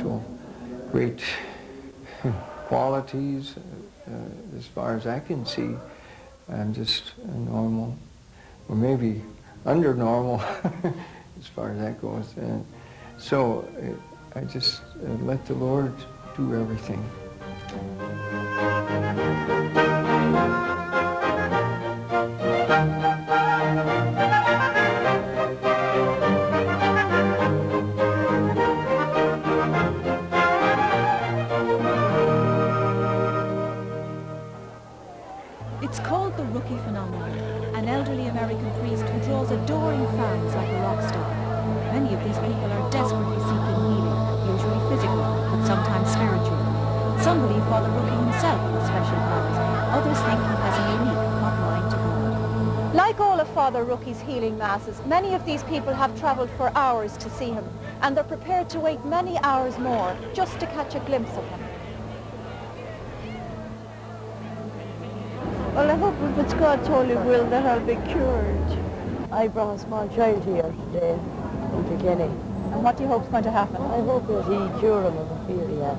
spiritual great qualities. As far as I can see, I'm just normal, or maybe under normal as far as that goes. And so I just let the Lord do everything. It's called the Rookey phenomenon, an elderly American priest who draws adoring fans like a rock star. Many of these people are desperately seeking healing, usually physical, but sometimes spiritual. Some believe Father Rookey himself has special powers. Others think he has a unique hotline to God. Like all of Father Rookey's healing masses, many of these people have travelled for hours to see him, and they're prepared to wait many hours more just to catch a glimpse of him. Well, I hope if it's God's holy will that I'll be cured. I brought a small child here today from beginning. And what do you hope is going to happen? I hope that he cure him of the fear he has.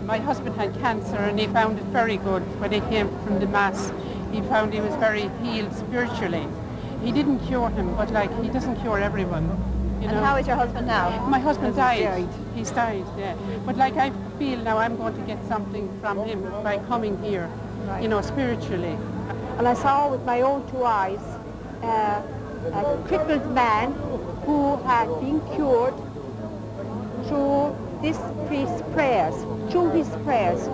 My husband had cancer and he found it very good when he came from the Mass. He found he was very healed spiritually. He didn't cure him, but like he doesn't cure everyone. You know? And how is your husband now? My husband died. He's died, yeah. But like I feel now I'm going to get something from him by coming here, right. You know, spiritually. And I saw with my own two eyes a crippled man who had been cured through this priest's prayers, through his prayers.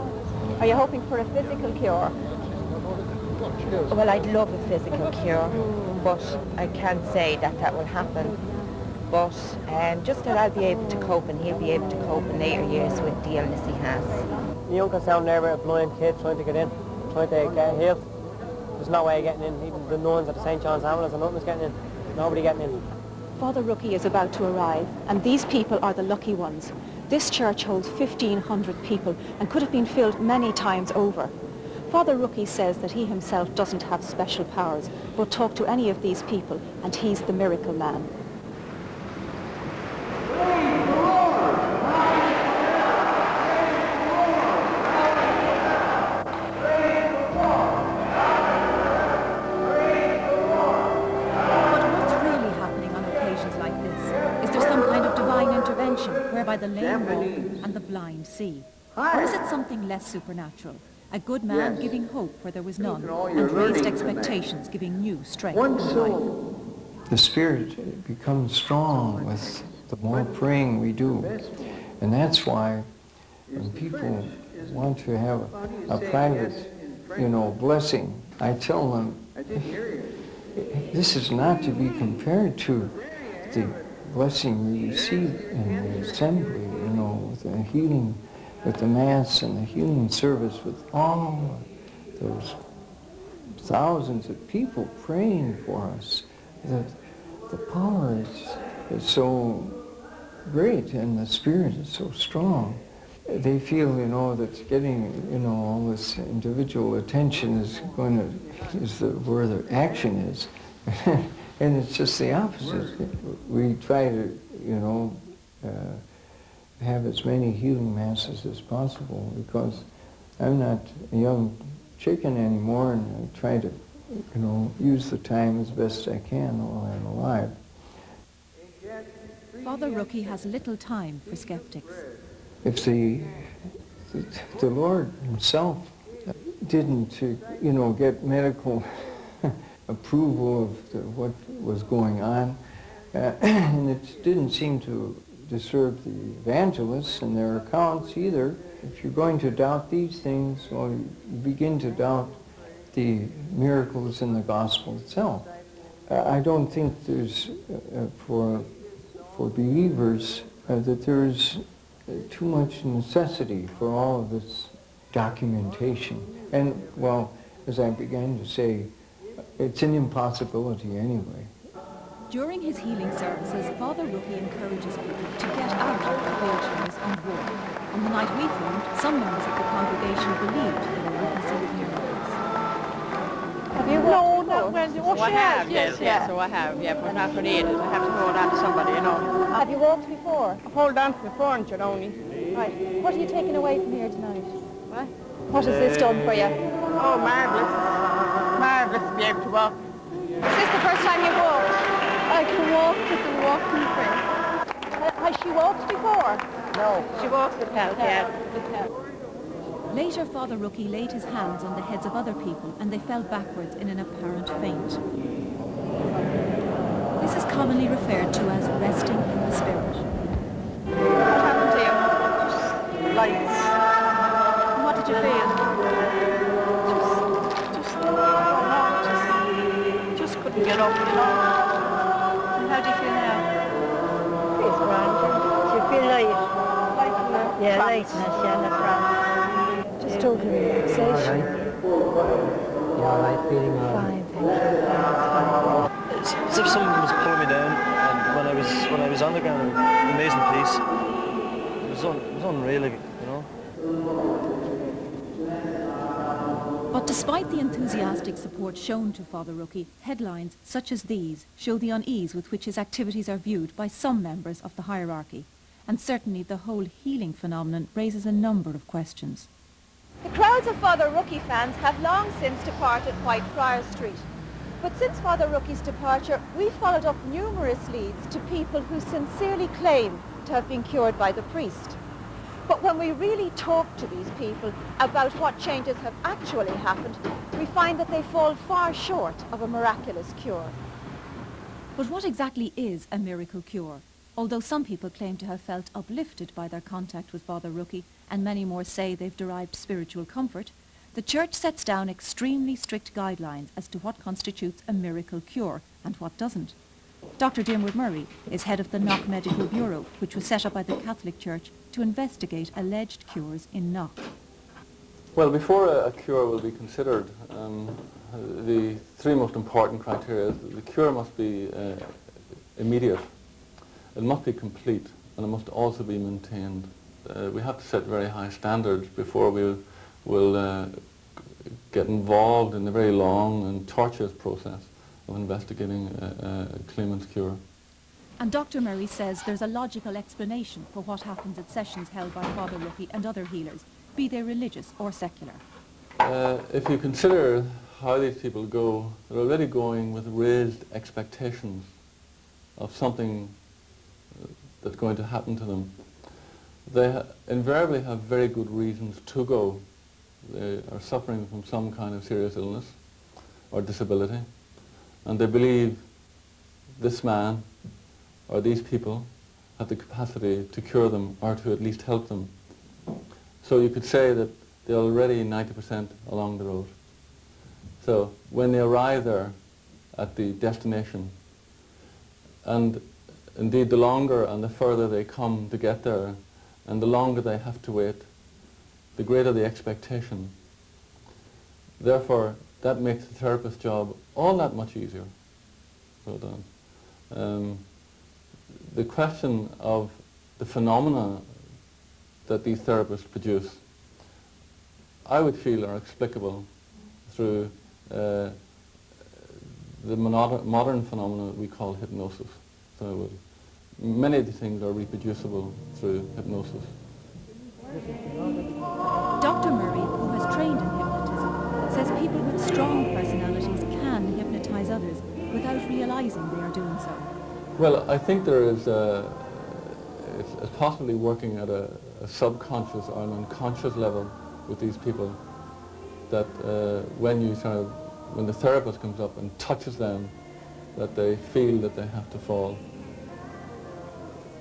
Are you hoping for a physical cure? Well, I'd love a physical cure, but I can't say that that will happen. But just that I'll be able to cope and he'll be able to cope in later years with the illness he has. The uncle's down there with a blind kid trying to get in, trying to get healed. There's no way of getting in. Even the nuns at the St. John's Ambulance and nothing's getting in. Nobody getting in. Father Rookey is about to arrive, and these people are the lucky ones. This church holds 1,500 people and could have been filled many times over. Father Rookey says that he himself doesn't have special powers, but talk to any of these people, and he's the miracle man. Whereby the lame walk and the blind see? Or is it something less supernatural? A good man giving hope where there was none, and raised expectations giving new strength to life. The Spirit becomes strong with the more praying we do. And that's why when people want to have a private, blessing, I tell them, this is not to be compared to the blessing we receive in the assembly, with the healing, with the Mass and the healing service, with all those thousands of people praying for us. The power is so great and the Spirit is so strong. They feel, that getting, all this individual attention is where the action is. And it's just the opposite. We try to, have as many healing masses as possible because I'm not a young chicken anymore, and I try to, use the time as best I can while I'm alive. Father Rookey has little time for skeptics. If the Lord himself didn't, get medical approval of what was going on, and it didn't seem to disturb the evangelists and their accounts either. If you're going to doubt these things, well, you begin to doubt the miracles in the gospel itself. I don't think there's, for believers, that there's too much necessity for all of this documentation. And, well, as I began to say, it's an impossibility anyway. During his healing services, Father Rookey encourages people to get out of their wheelchairs and walk. On the night we filmed, some members of the congregation believed they were witnessing miracles. Have you walked before? I have, yes, so I have, but not unaided. I have to hold on to somebody, Have you walked before? I've held on to the furniture only. Right. What are you taking away from here tonight? What? What has this done for you? Oh, marvellous. Marvellous to be able to walk. Is this the first time you've walked? I can walk with the walking frame. Has she walked before? No, she walks with help, yeah. Later, Father Rookey laid his hands on the heads of other people and they fell backwards in an apparent faint. This is commonly referred to as resting in the spirit. What happened to you? Lights. And what did you feel? Just couldn't get up, you know. And how do you feel now? Feels grand. You feel light. Lightness. Yeah, lightness, yeah, that's right. Just total relaxation. Yeah, all right, feeling all right. Fine, thank you. It's as if someone was pulling me down, and when I was on the ground, amazing peace. It was unreal, you know. But despite the enthusiastic support shown to Father Rookey, headlines such as these show the unease with which his activities are viewed by some members of the hierarchy. And certainly the whole healing phenomenon raises a number of questions. The crowds of Father Rookey fans have long since departed Whitefriars Street. But since Father Rookey's departure, we've followed up numerous leads to people who sincerely claim to have been cured by the priest. But when we really talk to these people about what changes have actually happened, we find that they fall far short of a miraculous cure. But what exactly is a miracle cure? Although some people claim to have felt uplifted by their contact with Father Rookey, and many more say they've derived spiritual comfort, the Church sets down extremely strict guidelines as to what constitutes a miracle cure and what doesn't. Dr. Diarmuid Murray is head of the Knock Medical Bureau, which was set up by the Catholic Church to investigate alleged cures in Knock. Well, before a cure will be considered, the three most important criteria is that the cure must be immediate, it must be complete, and it must also be maintained. We have to set very high standards before we will get involved in the very long and tortuous process of investigating a claimant's cure. And Dr. Murray says there's a logical explanation for what happens at sessions held by Father Rookey and other healers, be they religious or secular. If you consider how these people go, they're already going with raised expectations of something that's going to happen to them. They invariably have very good reasons to go. They are suffering from some kind of serious illness or disability, and they believe this man or these people have the capacity to cure them or to at least help them. So you could say that they're already 90% along the road. So when they arrive there at the destination, and indeed the longer and the further they come to get there, and the longer they have to wait, the greater the expectation. Therefore, that makes the therapist's job all that much easier. Well done. The question of the phenomena that these therapists produce, I would feel are explicable through the modern phenomena we call hypnosis. So many of the things are reproducible through hypnosis. Dr. Murray, who has trained in hypnotism, says people with strong personalities can hypnotize others without realizing they are doing so. Well, I think there is it's possibly working at a subconscious or an unconscious level with these people, that when the therapist comes up and touches them, that they feel that they have to fall.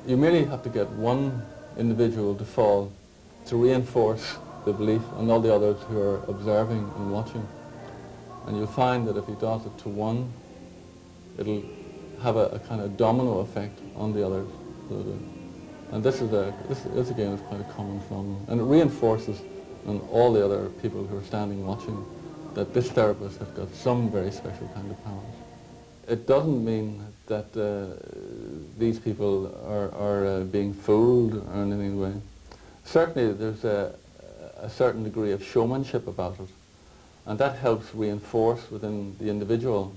You merely have to get one individual to fall to reinforce the belief on all the others who are observing and watching. And you'll find that if he does it to one, it'll have a kind of domino effect on the others. And this again is quite a common phenomenon. And it reinforces on all the other people who are standing watching that this therapist has got some very special kind of powers. It doesn't mean that these people are being fooled or in any way. Certainly there's a certain degree of showmanship about it, and that helps reinforce within the individual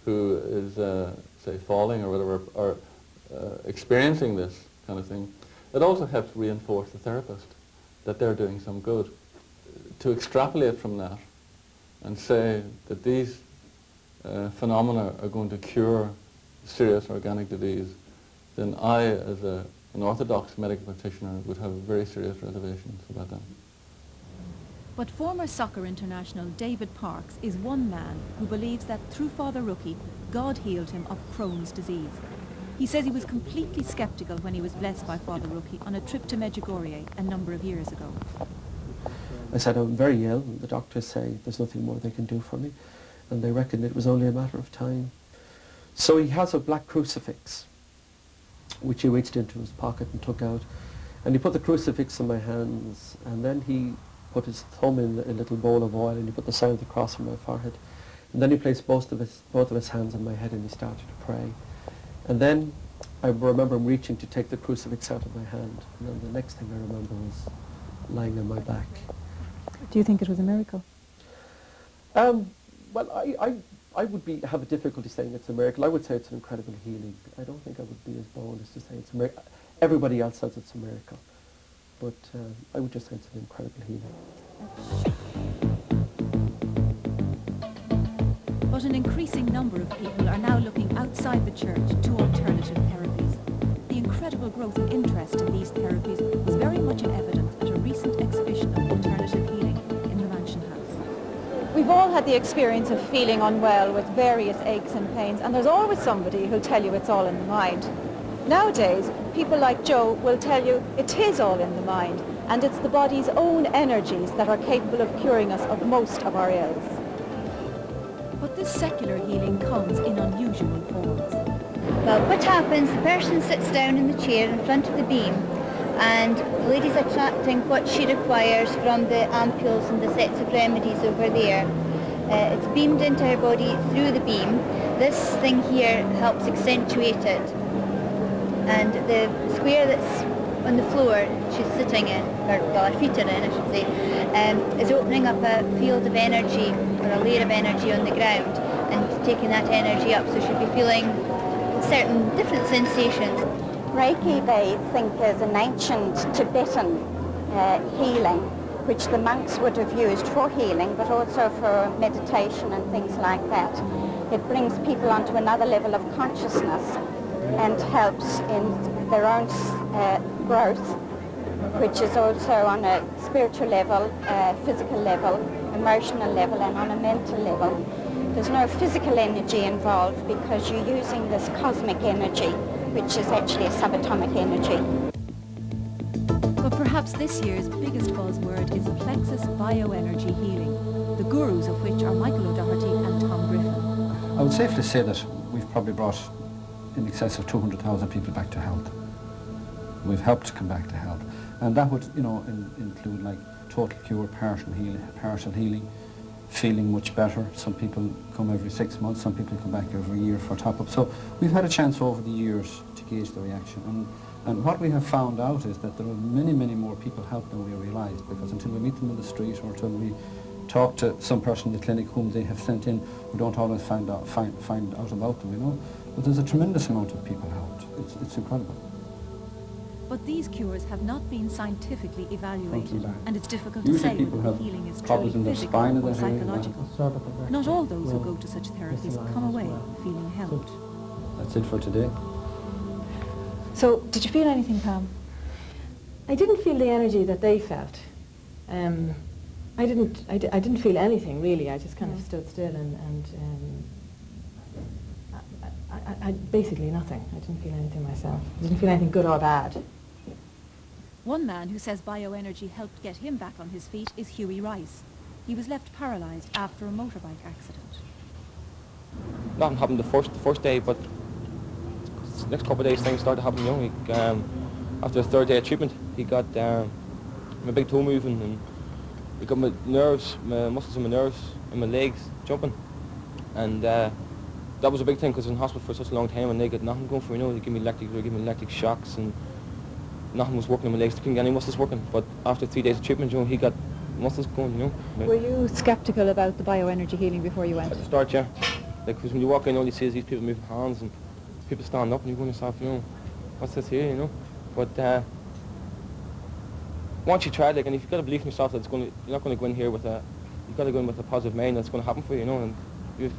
who is, say, falling or whatever, or experiencing this kind of thing, it also helps reinforce the therapist that they're doing some good. To extrapolate from that and say that these phenomena are going to cure serious organic disease, then I, as an orthodox medical practitioner, would have very serious reservations about that. But former soccer international David Parks is one man who believes that through Father Rookey, God healed him of Crohn's disease. He says he was completely sceptical when he was blessed by Father Rookey on a trip to Medjugorje a number of years ago. I said, I'm very ill, and the doctors say there's nothing more they can do for me, and they reckon it was only a matter of time. So he has a black crucifix, which he reached into his pocket and took out, and he put the crucifix in my hands, and then he put his thumb in a little bowl of oil, and he put the sign of the cross on my forehead, and then he placed both of his hands on my head, and he started to pray. And then I remember him reaching to take the crucifix out of my hand, and then the next thing I remember was lying on my back. Do you think it was a miracle? Well, I would have a difficulty saying it's a miracle. I would say it's an incredible healing. I don't think I would be as bold as to say it's a miracle. Everybody else says it's a miracle. But I would just say it's an incredible healing. But an increasing number of people are now looking outside the church to alternative therapies. The incredible growth in interest in these therapies was very much in evidence at a recent exhibition of alternative healing in the Mansion House. We've all had the experience of feeling unwell with various aches and pains, and there's always somebody who'll tell you it's all in the mind. Nowadays, people like Joe will tell you it is all in the mind, and it's the body's own energies that are capable of curing us of most of our ills. But this secular healing comes in unusual forms. Well, what happens, the person sits down in the chair in front of the beam, and the lady's attracting what she requires from the ampules and the sets of remedies over there. It's beamed into her body through the beam. This thing here helps accentuate it. And the square that's on the floor she's sitting in, or well, her feet are in, I should say, is opening up a field of energy, or a layer of energy on the ground, and taking that energy up, so she'll be feeling certain different sensations. Reiki, they think, is an ancient Tibetan healing, which the monks would have used for healing, but also for meditation and things like that. It brings people onto another level of consciousness and helps in their own growth, which is also on a spiritual level, physical level, emotional level, and on a mental level. There's no physical energy involved because you're using this cosmic energy, which is actually a subatomic energy. But perhaps this year's biggest buzzword is plexus bioenergy healing, the gurus of which are Michael O'Doherty and Tom Griffin. I would safely say that we've probably brought in excess of 200,000 people back to health. We've helped come back to health. And that would, include like total cure, partial healing, feeling much better. Some people come every 6 months, some people come back every year for top-up. So we've had a chance over the years to gauge the reaction. And what we have found out is that there are many, many more people helped than we realised, because until we meet them in the street or until we talk to some person in the clinic whom they have sent in, we don't always find out about them, But there's a tremendous amount of people helped. It's incredible. But these cures have not been scientifically evaluated, and it's difficult to Usually say people whether have healing is problems in truly their spine physical and or their psychological. Not all those who go to such therapies come away feeling helped. That's it for today. So, did you feel anything, Pam? I didn't feel the energy that they felt. I didn't feel anything really. I just kind of stood still and I basically nothing. I didn't feel anything myself. I didn't feel anything good or bad. One man who says bioenergy helped get him back on his feet is Hughie Rice. He was left paralysed after a motorbike accident. Nothing happened the first day, but the next couple of days things started happening. After the third day of treatment, he got my big toe moving, and he got my nerves, my muscles in my nerves, and my legs jumping, and that was a big thing because I was in hospital for such a long time, and they got nothing going for me. They give me electric shocks, and nothing was working in my legs. They couldn't get any muscles working. But after 3 days of treatment, he got muscles going. Were you sceptical about the bioenergy healing before you went? At the start, yeah. Because when you walk in, all you see is these people moving hands and people stand up, and you go to yourself, what's this here, But once you try it, like, and if you've got to believe in yourself that it's going to, you're not going to go in here with a, you've got to go in with a positive mind that's going to happen for you, you know, and you've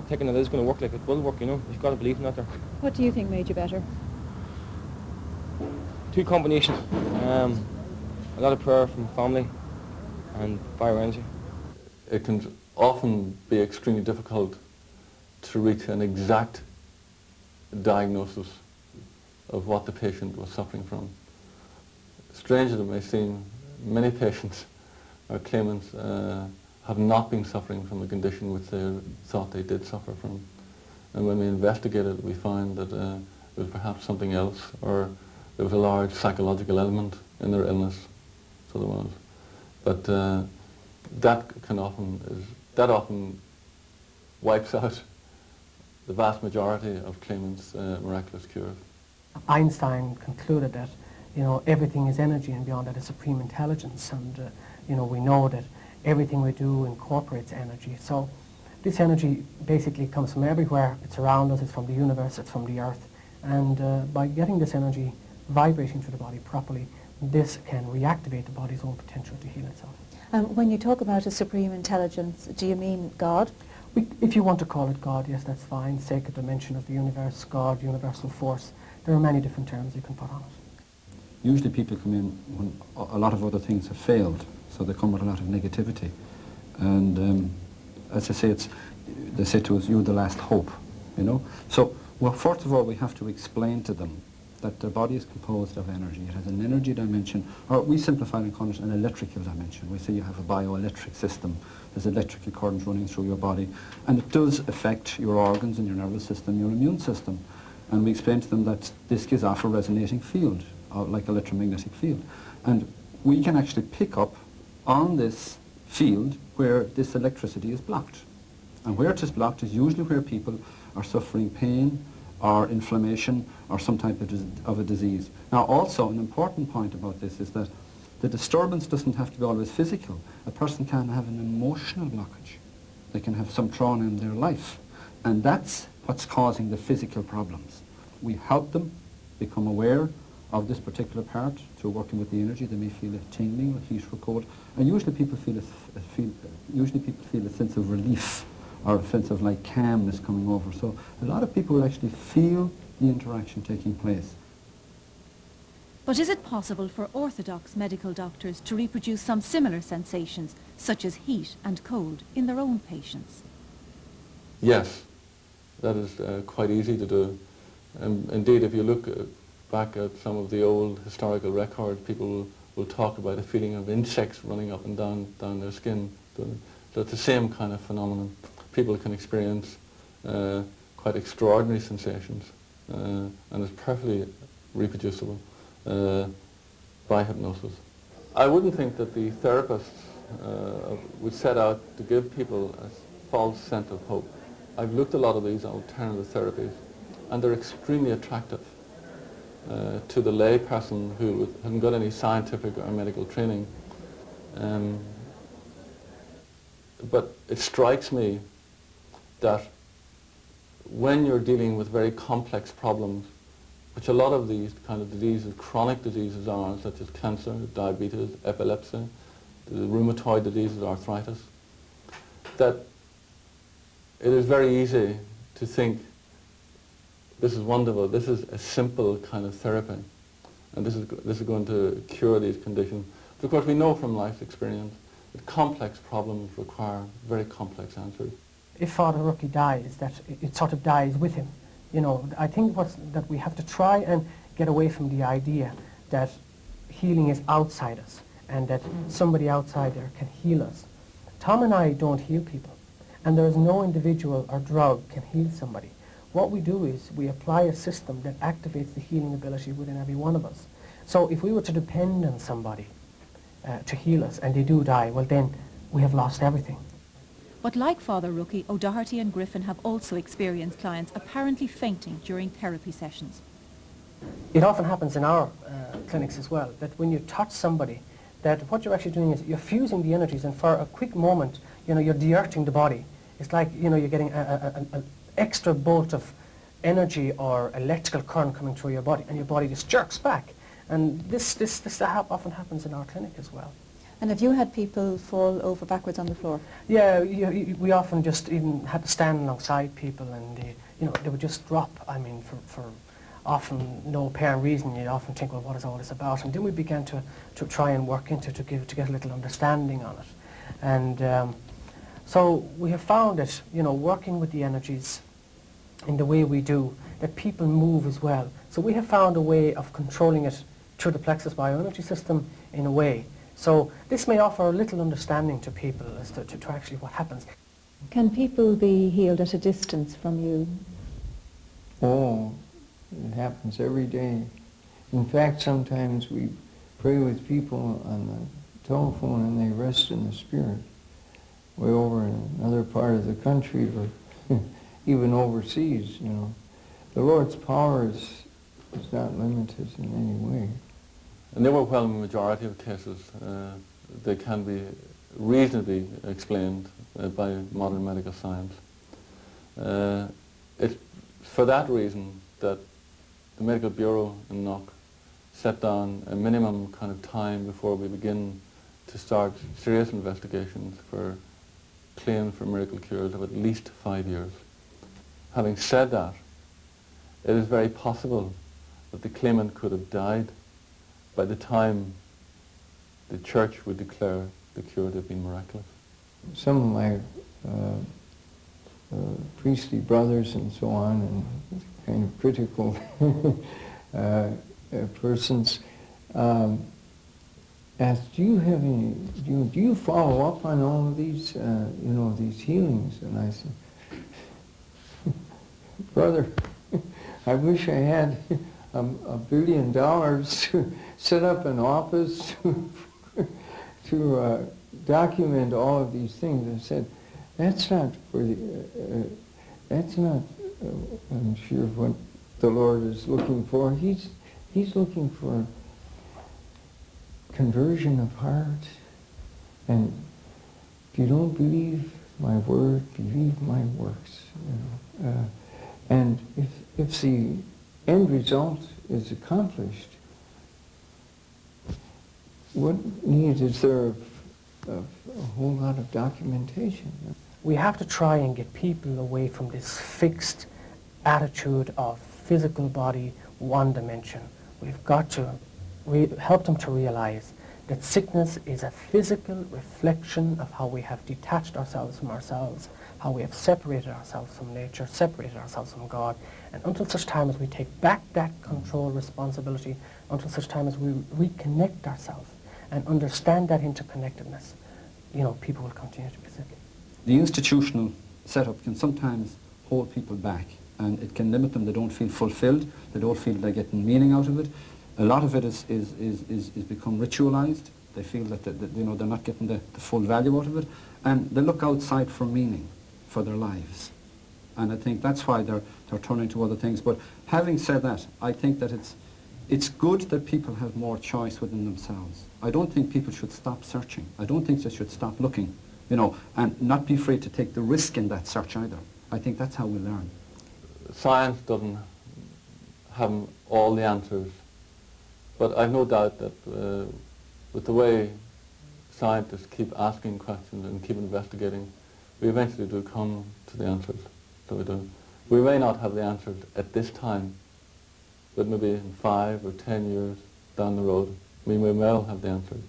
taken that it's going to work, like it will work, you know. You've got to believe in that there. What do you think made you better? Two combinations. A lot of prayer from family and bioenergy. It can often be extremely difficult to reach an exact diagnosis of what the patient was suffering from. Strange as it may seem, many patients or claimants have not been suffering from a condition which they thought they did suffer from. And when we investigated, we found that it was perhaps something else, or there was a large psychological element in their illness. So there was. But that often wipes out the vast majority of claimants' miraculous cures. Einstein concluded that, you know, everything is energy, and beyond that is supreme intelligence, and you know, we know that everything we do incorporates energy. So this energy basically comes from everywhere. It's around us, it's from the universe, it's from the earth, and by getting this energy vibrating through the body properly, this can reactivate the body's own potential to heal itself. When you talk about a supreme intelligence, do you mean God? If you want to call it God, yes, that's fine. Sacred dimension of the universe, God, universal force. There are many different terms you can put on it. Usually people come in when a lot of other things have failed, so they come with a lot of negativity. And as I say, they say to us, you're the last hope, you know. So, well, first of all, we have to explain to them that their body is composed of energy. It has an energy dimension, or we simplify and call it an electrical dimension. We say you have a bioelectric system. There's electrical current running through your body, and it does affect your organs and your nervous system, your immune system. And we explain to them that this gives off a resonating field, like electromagnetic field. And we can actually pick up on this field where this electricity is blocked. And where it is blocked is usually where people are suffering pain, or inflammation, or some type of a disease. Now also, an important point about this is that the disturbance doesn't have to be always physical. A person can have an emotional blockage. They can have some trauma in their life. And that's what's causing the physical problems. We help them become aware of this particular part through working with the energy. They may feel a tingling, a heat or cold. And usually people feel a sense of relief, or a sense of like calmness coming over. So a lot of people will actually feel the interaction taking place. But is it possible for orthodox medical doctors to reproduce some similar sensations, such as heat and cold, in their own patients? Yes, that is quite easy to do. Indeed, if you look back at some of the old historical records, people will talk about a feeling of insects running up and down their skin. So it's the same kind of phenomenon. People can experience quite extraordinary sensations, and it's perfectly reproducible by hypnosis. I wouldn't think that the therapists would set out to give people a false sense of hope. I've looked at a lot of these alternative therapies, and they're extremely attractive to the lay person who hasn't got any scientific or medical training. But it strikes me that when you're dealing with very complex problems, which a lot of these kind of diseases, chronic diseases are, such as cancer, diabetes, epilepsy, the rheumatoid diseases, arthritis, that it is very easy to think, this is wonderful, this is a simple kind of therapy, and this is going to cure these conditions. But of course we know from life's experience that complex problems require very complex answers. If Father Rookey dies, that it sort of dies with him. You know, I think that we have to try and get away from the idea that healing is outside us and that somebody outside there can heal us. Tom and I don't heal people, and there is no individual or drug can heal somebody. What we do is we apply a system that activates the healing ability within every one of us. So if we were to depend on somebody to heal us and they do die, well then we have lost everything. But like Father Rookey, O'Doherty and Griffin have also experienced clients apparently fainting during therapy sessions. It often happens in our clinics as well, that when you touch somebody, that what you're actually doing is you're fusing the energies, and for a quick moment, you know, you're de-earthing the body. It's like, you know, you're getting an extra bolt of energy or electrical current coming through your body, and your body just jerks back. And this often happens in our clinic as well. And have you had people fall over backwards on the floor? Yeah, we often just even had to stand alongside people, and they would just drop. I mean, for often no apparent reason. You often think, well, what is all this about? And then we began to try and work into to get a little understanding on it. And so we have found that working with the energies in the way we do, that people move as well. So we have found a way of controlling it through the plexus bioenergy system in a way. So this may offer a little understanding to people as to actually what happens. Can people be healed at a distance from you? Oh, it happens every day. In fact, sometimes we pray with people on the telephone and they rest in the spirit way over in another part of the country or even overseas, The Lord's power is not limited in any way. In the overwhelming majority of cases, they can be reasonably explained by modern medical science. It's for that reason that the Medical Bureau in Knock set down a minimum kind of time before we begin to start serious investigations for claims for miracle cures of at least 5 years. Having said that, it is very possible that the claimant could have died by the time the church would declare the cure to have been miraculous. Some of my priestly brothers and so on, and kind of critical persons, asked, do you follow up on all of these, these healings? And I said, brother, I wish I had $1 billion to set up an office to document all of these things. I said, that's not for the, that's not, I'm sure, what the Lord is looking for. He's looking for conversion of heart. And if you don't believe my word, believe my works. And if the end result is accomplished, what need is there of a whole lot of documentation? We have to try and get people away from this fixed attitude of physical body, one dimension. We've got to help them to realize that sickness is a physical reflection of how we have detached ourselves from ourselves, how we have separated ourselves from nature, separated ourselves from God. And until such time as we take back that control responsibility, until such time as we reconnect ourselves and understand that interconnectedness, people will continue to be sick. The institutional setup can sometimes hold people back, and it can limit them. They don't feel fulfilled. They don't feel they're getting meaning out of it. A lot of it is become ritualized. They feel that they're not getting the full value out of it, and they look outside for meaning for their lives. And I think that's why they're turning to other things. But having said that, I think that it's good that people have more choice within themselves. I don't think people should stop searching. I don't think they should stop looking, and not be afraid to take the risk in that search either. I think that's how we learn. Science doesn't have all the answers, but I've no doubt that with the way scientists keep asking questions and keep investigating, we eventually do come to the answers. So we do. We may not have the answers at this time, but maybe in 5 or 10 years down the road, we may well have the answers.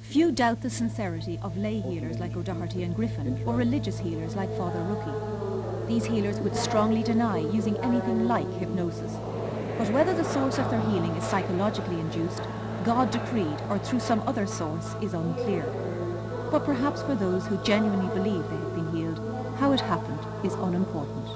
Few doubt the sincerity of lay healers like O'Doherty and Griffin, or religious healers like Father Rookey. These healers would strongly deny using anything like hypnosis. But whether the source of their healing is psychologically induced, God decreed, or through some other source is unclear. But perhaps for those who genuinely believe they have been healed, how it happened is unimportant.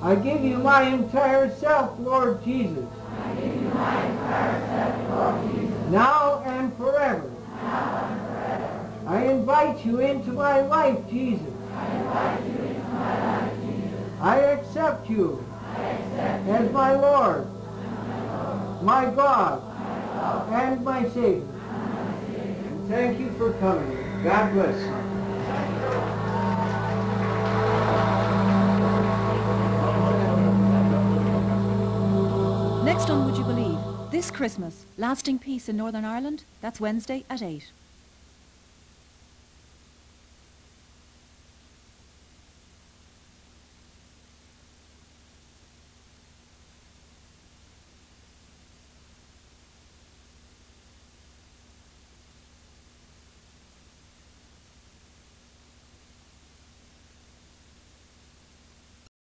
I give you my entire self, Lord Jesus. I give you my entire self, Lord Jesus. Now and forever. Now and forever. I invite you into my life, Jesus. I invite you into my life, Jesus. I accept you. I accept you as my Lord, my God, and my Savior. And thank you for coming. God bless you. Next on Would You Believe? This Christmas, Lasting Peace in Northern Ireland, that's Wednesday at 8.